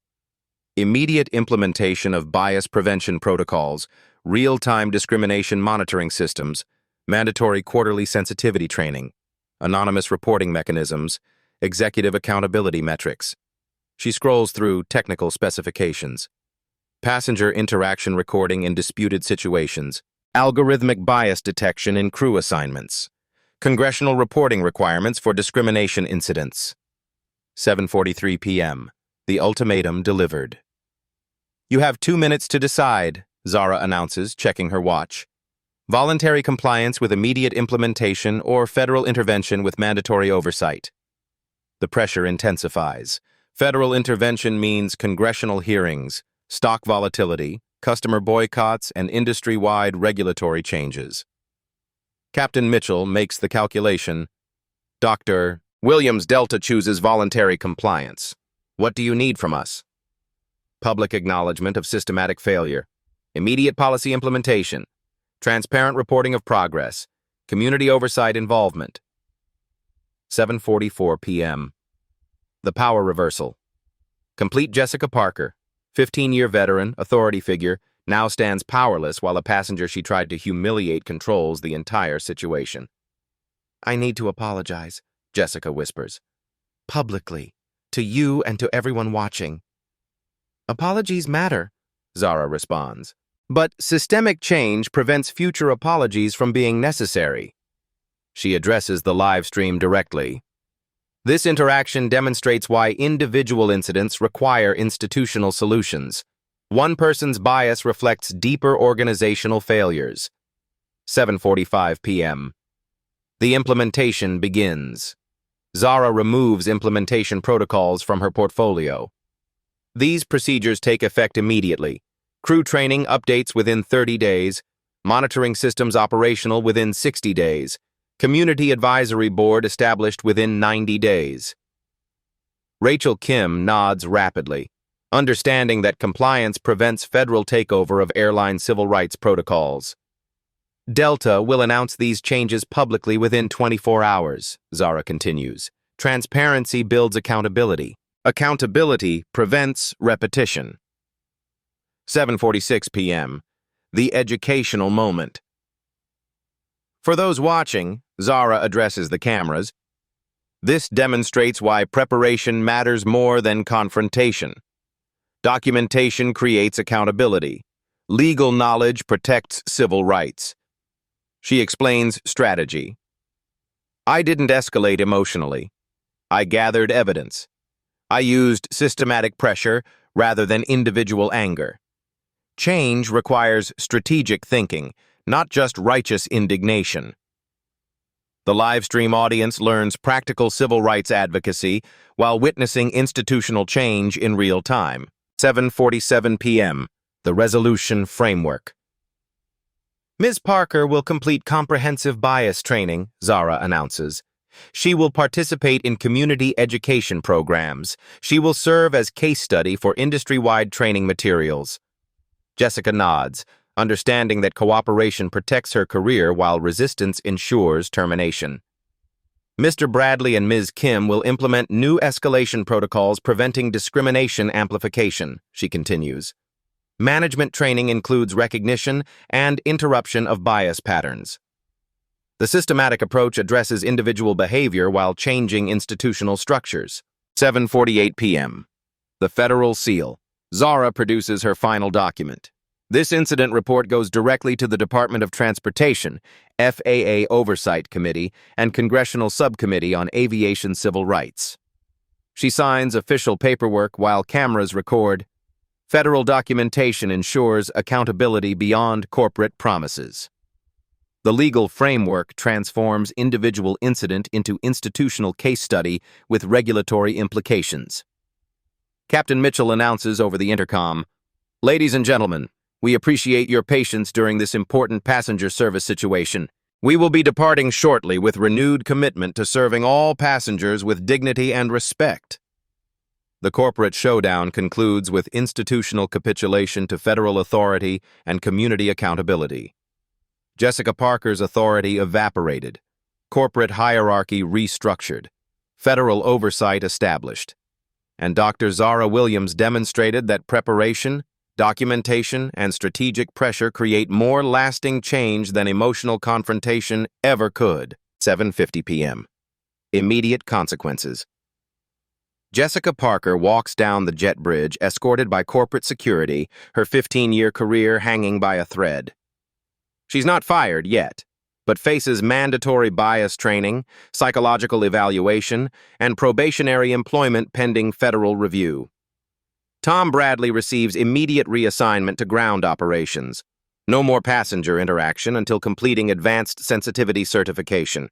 Immediate implementation of bias prevention protocols, real-time discrimination monitoring systems, mandatory quarterly sensitivity training, anonymous reporting mechanisms, executive accountability metrics. She scrolls through technical specifications. Passenger interaction recording in disputed situations, algorithmic bias detection in crew assignments, congressional reporting requirements for discrimination incidents. 7:43 p.m. The ultimatum delivered. You have 2 minutes to decide, Zara announces, checking her watch. Voluntary compliance with immediate implementation or federal intervention with mandatory oversight. The pressure intensifies. Federal intervention means congressional hearings, stock volatility, customer boycotts, and industry-wide regulatory changes. Captain Mitchell makes the calculation. Dr. Williams Delta chooses voluntary compliance. What do you need from us? Public acknowledgement of systematic failure, immediate policy implementation, transparent reporting of progress, community oversight involvement. 7:44 p.m. The power reversal. Complete Jessica Parker, 15-year veteran, authority figure, now stands powerless while a passenger she tried to humiliate controls the entire situation. I need to apologize, Jessica whispers. Publicly. To you and to everyone watching. Apologies matter, Zara responds. But systemic change prevents future apologies from being necessary. She addresses the live stream directly. This interaction demonstrates why individual incidents require institutional solutions. One person's bias reflects deeper organizational failures. 7:45 p.m. The implementation begins. Zara removes implementation protocols from her portfolio. These procedures take effect immediately. Crew training updates within 30 days. Monitoring systems operational within 60 days. Community Advisory Board established within 90 days. Rachel Kim nods rapidly, understanding that compliance prevents federal takeover of airline civil rights protocols. Delta will announce these changes publicly within 24 hours, Zara continues. Transparency builds accountability. Accountability prevents repetition. 7:46 p.m. The educational moment. For those watching, Zara addresses the cameras. This demonstrates why preparation matters more than confrontation. Documentation creates accountability. Legal knowledge protects civil rights. She explains strategy. I didn't escalate emotionally. I gathered evidence. I used systematic pressure rather than individual anger. Change requires strategic thinking, not just righteous indignation. The livestream audience learns practical civil rights advocacy while witnessing institutional change in real time. 7:47 p.m. The resolution framework. Ms. Parker will complete comprehensive bias training, Zara announces. She will participate in community education programs. She will serve as case study for industry-wide training materials. Jessica nods, understanding that cooperation protects her career while resistance ensures termination. Mr. Bradley and Ms. Kim will implement new escalation protocols preventing discrimination amplification, she continues. Management training includes recognition and interruption of bias patterns. The systematic approach addresses individual behavior while changing institutional structures. 7:48 p.m. The Federal Seal. Zara produces her final document. This incident report goes directly to the Department of Transportation, FAA Oversight Committee, and Congressional Subcommittee on Aviation Civil Rights. She signs official paperwork while cameras record. Federal documentation ensures accountability beyond corporate promises. The legal framework transforms individual incident into institutional case study with regulatory implications. Captain Mitchell announces over the intercom, "Ladies and gentlemen, we appreciate your patience during this important passenger service situation. We will be departing shortly with renewed commitment to serving all passengers with dignity and respect." The corporate showdown concludes with institutional capitulation to federal authority and community accountability. Jessica Parker's authority evaporated. Corporate hierarchy restructured. Federal oversight established. And Dr. Zara Williams demonstrated that preparation, documentation, and strategic pressure create more lasting change than emotional confrontation ever could. 7:50 p.m. Immediate consequences. Jessica Parker walks down the jet bridge escorted by corporate security, her 15-year career hanging by a thread. She's not fired yet, but faces mandatory bias training, psychological evaluation, and probationary employment pending federal review. Tom Bradley receives immediate reassignment to ground operations. No more passenger interaction until completing advanced sensitivity certification.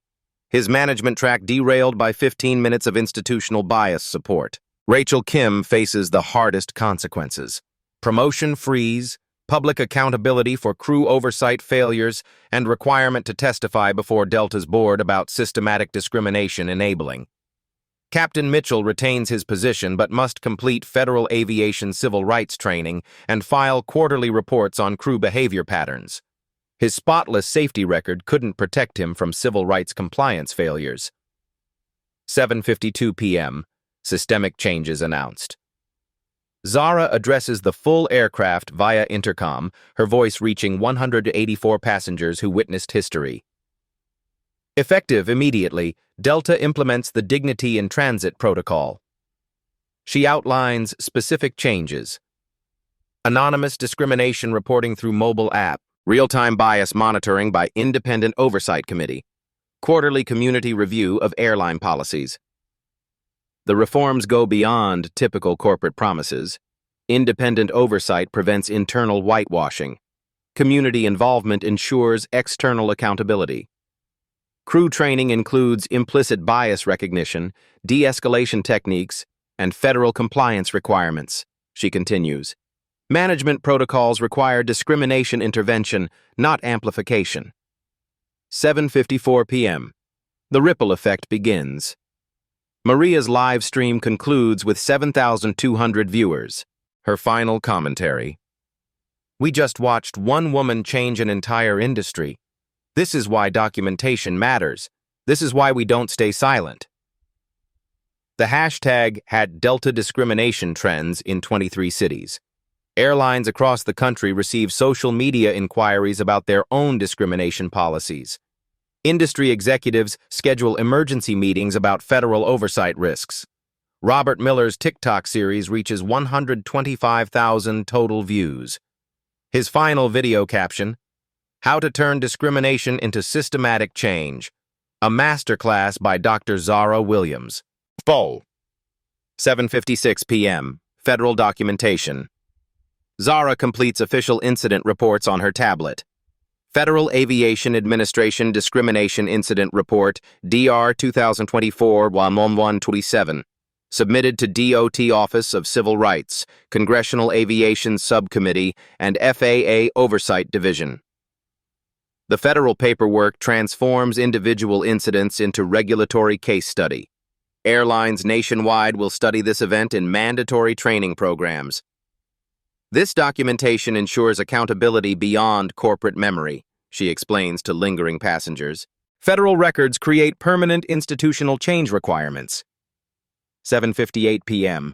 His management track derailed by 15 minutes of institutional bias support. Rachel Kim faces the hardest consequences. Promotion freeze, public accountability for crew oversight failures, and requirement to testify before Delta's board about systematic discrimination enabling. Captain Mitchell retains his position but must complete federal aviation civil rights training and file quarterly reports on crew behavior patterns. His spotless safety record couldn't protect him from civil rights compliance failures. 7:52 p.m. Systemic changes announced. Zara addresses the full aircraft via intercom, her voice reaching 184 passengers who witnessed history. Effective immediately, Delta implements the Dignity in Transit protocol. She outlines specific changes. Anonymous discrimination reporting through mobile app, real-time bias monitoring by Independent Oversight Committee, quarterly community review of airline policies. The reforms go beyond typical corporate promises. Independent oversight prevents internal whitewashing. Community involvement ensures external accountability. Crew training includes implicit bias recognition, de-escalation techniques, and federal compliance requirements, she continues. Management protocols require discrimination intervention, not amplification. 7:54 p.m. The ripple effect begins. Maria's live stream concludes with 7,200 viewers. Her final commentary. We just watched one woman change an entire industry. This is why documentation matters. This is why we don't stay silent. The hashtag had Delta discrimination trends in 23 cities. Airlines across the country receive social media inquiries about their own discrimination policies. Industry executives schedule emergency meetings about federal oversight risks. Robert Miller's TikTok series reaches 125,000 total views. His final video caption, How to Turn Discrimination into Systematic Change, a masterclass by Dr. Zara Williams. 7:56 p.m. Federal documentation. Zara completes official incident reports on her tablet. Federal Aviation Administration Discrimination Incident Report, DR 2024-1127, submitted to DOT Office of Civil Rights, Congressional Aviation Subcommittee, and FAA Oversight Division. The federal paperwork transforms individual incidents into regulatory case study. Airlines nationwide will study this event in mandatory training programs. This documentation ensures accountability beyond corporate memory, she explains to lingering passengers. Federal records create permanent institutional change requirements. 7:58 p.m.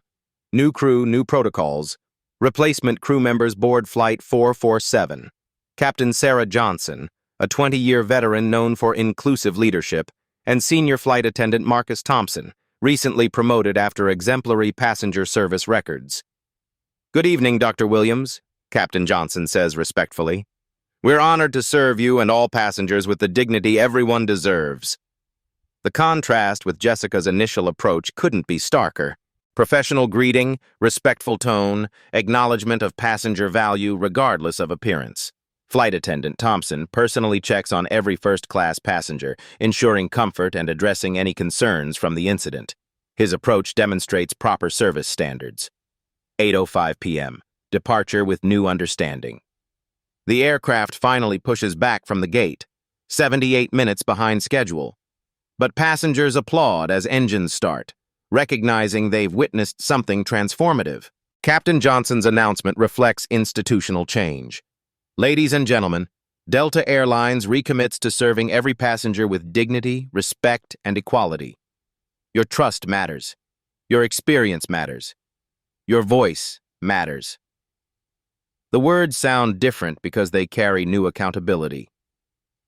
New crew, new protocols. Replacement crew members board Flight 447. Captain Sarah Johnson, a 20-year veteran known for inclusive leadership, and Senior Flight Attendant Marcus Thompson, recently promoted after exemplary passenger service records. Good evening, Dr. Williams, Captain Johnson says respectfully. We're honored to serve you and all passengers with the dignity everyone deserves. The contrast with Jessica's initial approach couldn't be starker. Professional greeting, respectful tone, acknowledgement of passenger value regardless of appearance. Flight Attendant Thompson personally checks on every first-class passenger, ensuring comfort and addressing any concerns from the incident. His approach demonstrates proper service standards. 8:05 p.m. Departure with new understanding. The aircraft finally pushes back from the gate, 78 minutes behind schedule. But passengers applaud as engines start, recognizing they've witnessed something transformative. Captain Johnson's announcement reflects institutional change. Ladies and gentlemen, Delta Airlines recommits to serving every passenger with dignity, respect, and equality. Your trust matters. Your experience matters. Your voice matters. The words sound different because they carry new accountability.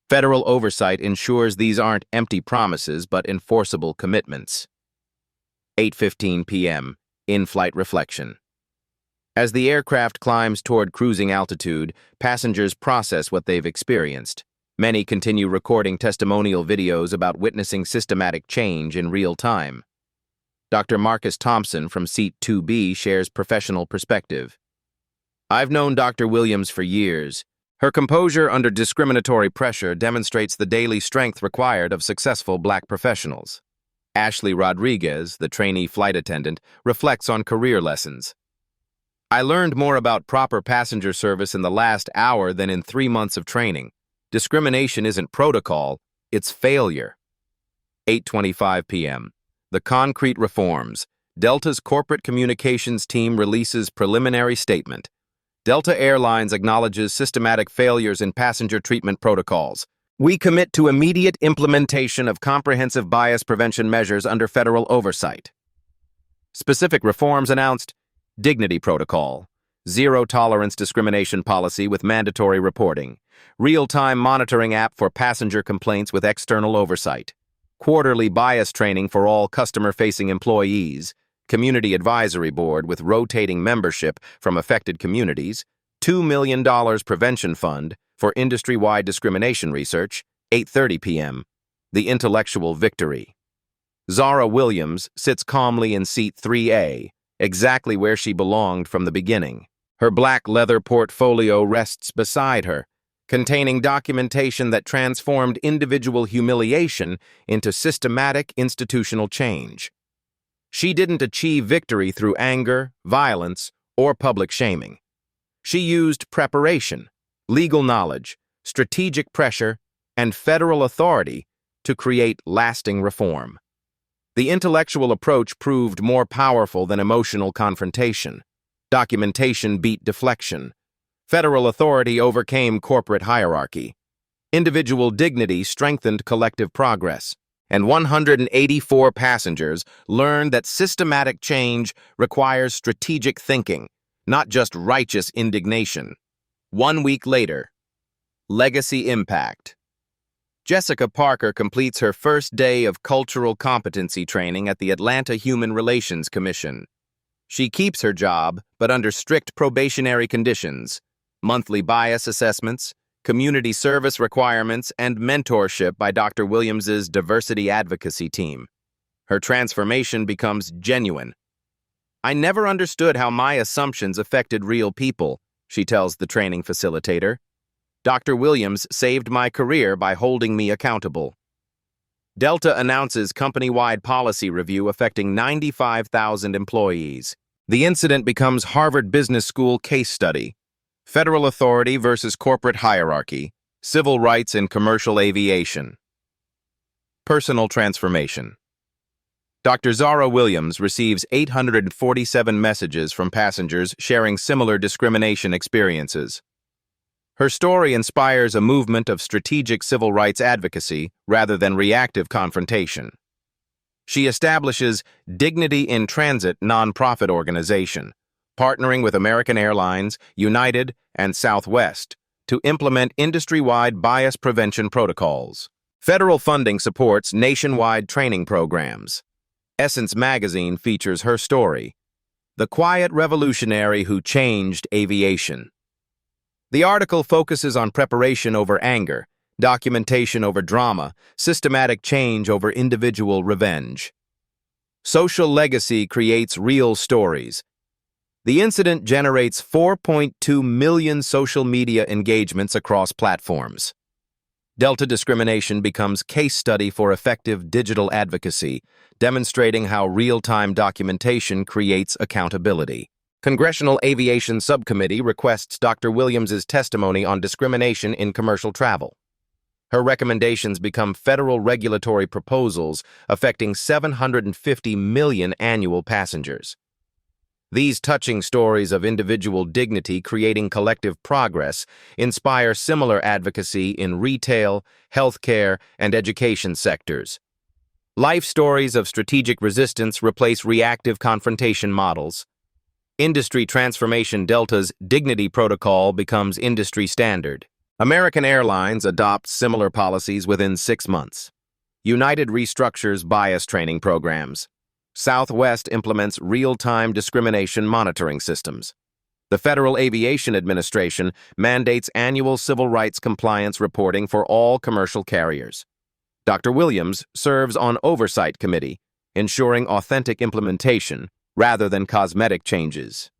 Federal oversight ensures these aren't empty promises but enforceable commitments. 8:15 p.m. In-flight reflection. As the aircraft climbs toward cruising altitude, passengers process what they've experienced. Many continue recording testimonial videos about witnessing systematic change in real time. Dr. Marcus Thompson from Seat 2B shares professional perspective. I've known Dr. Williams for years. Her composure under discriminatory pressure demonstrates the daily strength required of successful Black professionals. Ashley Rodriguez, the trainee flight attendant, reflects on career lessons. I learned more about proper passenger service in the last hour than in 3 months of training. Discrimination isn't protocol, it's failure. 8:25 p.m. The concrete reforms. Delta's corporate communications team releases preliminary statement. Delta Airlines acknowledges systematic failures in passenger treatment protocols. We commit to immediate implementation of comprehensive bias prevention measures under federal oversight. Specific reforms announced: Dignity Protocol, Zero-Tolerance Discrimination Policy with mandatory reporting, Real-Time Monitoring App for passenger complaints with external oversight, Quarterly bias training for all customer-facing employees, Community Advisory Board with rotating membership from affected communities, $2 million prevention fund for industry-wide discrimination research. 8:30 p.m. The intellectual victory. Zara Williams sits calmly in seat 3A, exactly where she belonged from the beginning. Her black leather portfolio rests beside her, containing documentation that transformed individual humiliation into systematic institutional change. She didn't achieve victory through anger, violence, or public shaming. She used preparation, legal knowledge, strategic pressure, and federal authority to create lasting reform. The intellectual approach proved more powerful than emotional confrontation. Documentation beat deflection. Federal authority overcame corporate hierarchy. Individual dignity strengthened collective progress. And 184 passengers learned that systematic change requires strategic thinking, not just righteous indignation. 1 week later, legacy impact. Jessica Parker completes her first day of cultural competency training at the Atlanta Human Relations Commission. She keeps her job, but under strict probationary conditions: monthly bias assessments, community service requirements, and mentorship by Dr. Williams's diversity advocacy team. Her transformation becomes genuine. "I never understood how my assumptions affected real people," she tells the training facilitator. "Dr. Williams saved my career by holding me accountable." Delta announces company-wide policy review affecting 95,000 employees. The incident becomes Harvard Business School case study. Federal authority versus corporate hierarchy, civil rights in commercial aviation. Personal transformation. Dr. Zara Williams receives 847 messages from passengers sharing similar discrimination experiences. Her story inspires a movement of strategic civil rights advocacy rather than reactive confrontation. She establishes Dignity in Transit nonprofit organization, partnering with American Airlines, United, and Southwest to implement industry-wide bias prevention protocols. Federal funding supports nationwide training programs. Essence magazine features her story, "The Quiet Revolutionary Who Changed Aviation." The article focuses on preparation over anger, documentation over drama, systematic change over individual revenge. Social legacy creates real stories. The incident generates 4.2 million social media engagements across platforms. Delta discrimination becomes case study for effective digital advocacy, demonstrating how real-time documentation creates accountability. Congressional Aviation Subcommittee requests Dr. Williams's testimony on discrimination in commercial travel. Her recommendations become federal regulatory proposals affecting 750 million annual passengers. These touching stories of individual dignity creating collective progress inspire similar advocacy in retail, healthcare, and education sectors. Life stories of strategic resistance replace reactive confrontation models. Industry transformation. Delta's Dignity Protocol becomes industry standard. American Airlines adopts similar policies within 6 months. United restructures bias training programs. Southwest implements real-time discrimination monitoring systems. The Federal Aviation Administration mandates annual civil rights compliance reporting for all commercial carriers. Dr. Williams serves on Oversight Committee, ensuring authentic implementation rather than cosmetic changes.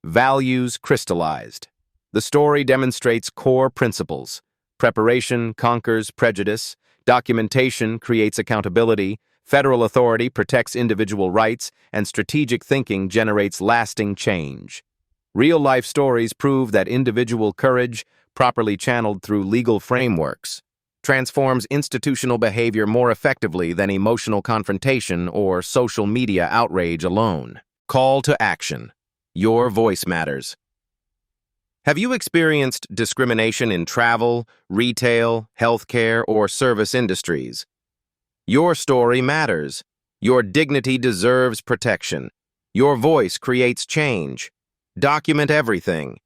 Values crystallized. The story demonstrates core principles. Preparation conquers prejudice. Documentation creates accountability. Federal authority protects individual rights, and strategic thinking generates lasting change. Real-life stories prove that individual courage, properly channeled through legal frameworks, transforms institutional behavior more effectively than emotional confrontation or social media outrage alone. Call to action. Your voice matters. Have you experienced discrimination in travel, retail, healthcare, or service industries? Your story matters. Your dignity deserves protection. Your voice creates change. Document everything.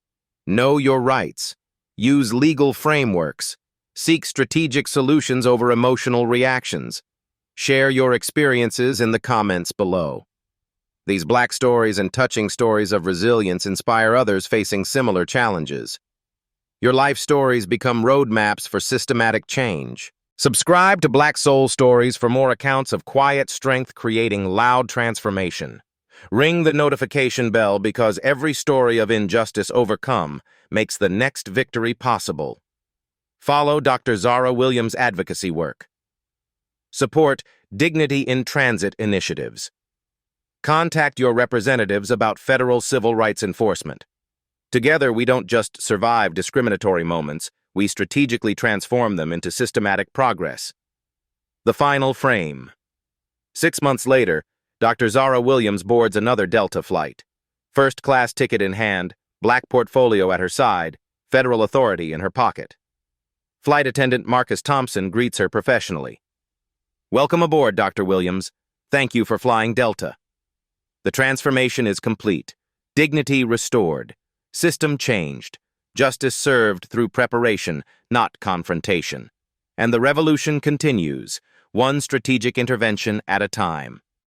Know your rights. Use legal frameworks. Seek strategic solutions over emotional reactions. Share your experiences in the comments below. These Black stories and touching stories of resilience inspire others facing similar challenges. Your life stories become roadmaps for systematic change. Subscribe to Black Soul Stories for more accounts of quiet strength creating loud transformation. Ring the notification bell because every story of injustice overcome makes the next victory possible. Follow Dr. Zara Williams' advocacy work. Support Dignity in Transit initiatives. Contact your representatives about federal civil rights enforcement. Together, we don't just survive discriminatory moments, we strategically transform them into systematic progress. The final frame. 6 months later, Dr. Zara Williams boards another Delta flight. First-class ticket in hand, black portfolio at her side, federal authority in her pocket. Flight attendant Marcus Thompson greets her professionally. "Welcome aboard, Dr. Williams. Thank you for flying Delta." The transformation is complete. Dignity restored. System changed. Justice served through preparation, not confrontation. And the revolution continues, one strategic intervention at a time.